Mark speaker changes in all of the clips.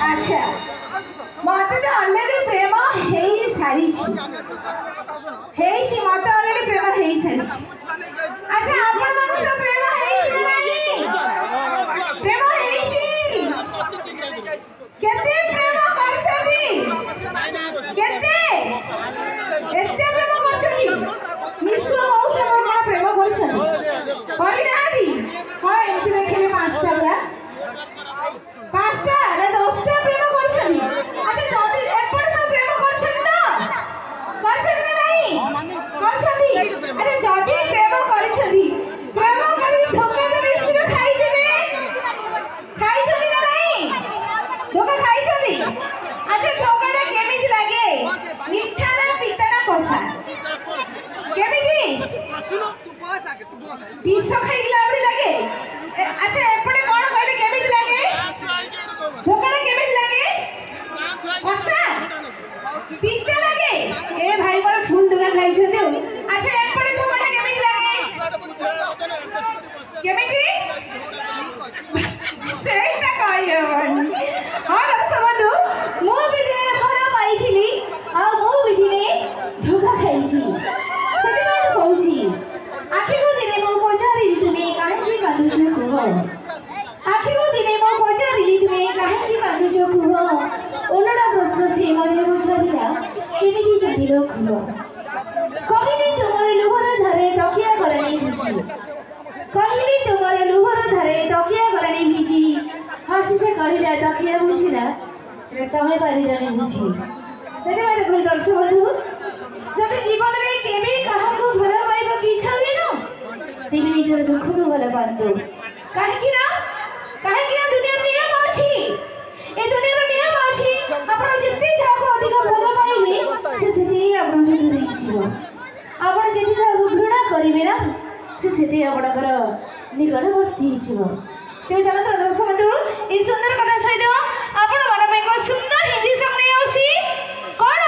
Speaker 1: अच्छा मत तो ऑलरेडी प्रेम हेई सारी हेई मत ऑलरेडी प्रेम हेई सारी अच्छा आपण मन से प्रेम हेई नहीं प्रेम हेई केते प्रेम करछथि केते एते प्रेम करछथि मिसु मौसे मोर कोन प्रेम करछथि करि नादी कोन एमति देखले पांचटा बरा पांचटा रे 10टा प्रेम करछथि अरे जदी एपड़ सब प्रेम करछथि तो करछथि नहीं करछथि अरे जदी प्रेम करछथि प्रेम करी धोखा दे सिर खाई देबे खाई छथि ना नहीं धोखा खाई छथि अच्छा धोखाटा केमिति लागे मिठा ना पिता ना कोसा केमिति विष खाइला बडी लागे अच्छा एपड़े कोन कहले केमिति लागे धोखाटा केमिति लागे कोसा पिता लागे ए भाई मोर फूल धोखा खाई छथि अच्छा एपड़े धोखाटा केमिति लागे केमिति सेटा कहय बनी हां रसबंधु मो भी दिने भरा पाइथिली आ मो भी दिने धोखा खाइछि सती बात कहउछि आखि को दिने मो पचारिली तुमे काहे कांदुछु कुह आखि को दिने मो पचारिली तुमे काहे कांदुछु कुह ओलडा प्रश्न से मने बुझारिला केमिति जानिलो कुह कहिली तुमरे लुहर धरे तकिया करणी भिजी कहिली तुमरे लुहर धरे तकिया करणी भिजी हसी से कहिला तकिया बुझिला रे तमे पारिरानी बुझी सेते माते कोई दर्शक बंधु जदि जीवन रे केबे कहा को भला पाइबो की इच्छा भी न तेबे निजर दुख को भला पांतो काहे कि ना दुनिया नियम अछि ए दुनिया रो नियम अछि आपण जिते जाको अधिक भला पाइबे से सेते आपण दूर हिजिबो आपण जेति जाको घृणा करिवे ना से सेते आपणकर निकटवर्ती हिजिबो तेबे चलो तो दर्शक बंधु ई सुंदर कथा सहित आपण मन में को सुंदर हिंदी सपने आउसी कोन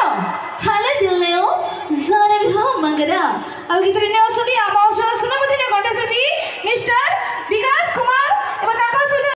Speaker 1: हाले दिल ने ओ जाने भी हम मंगरा अब कितने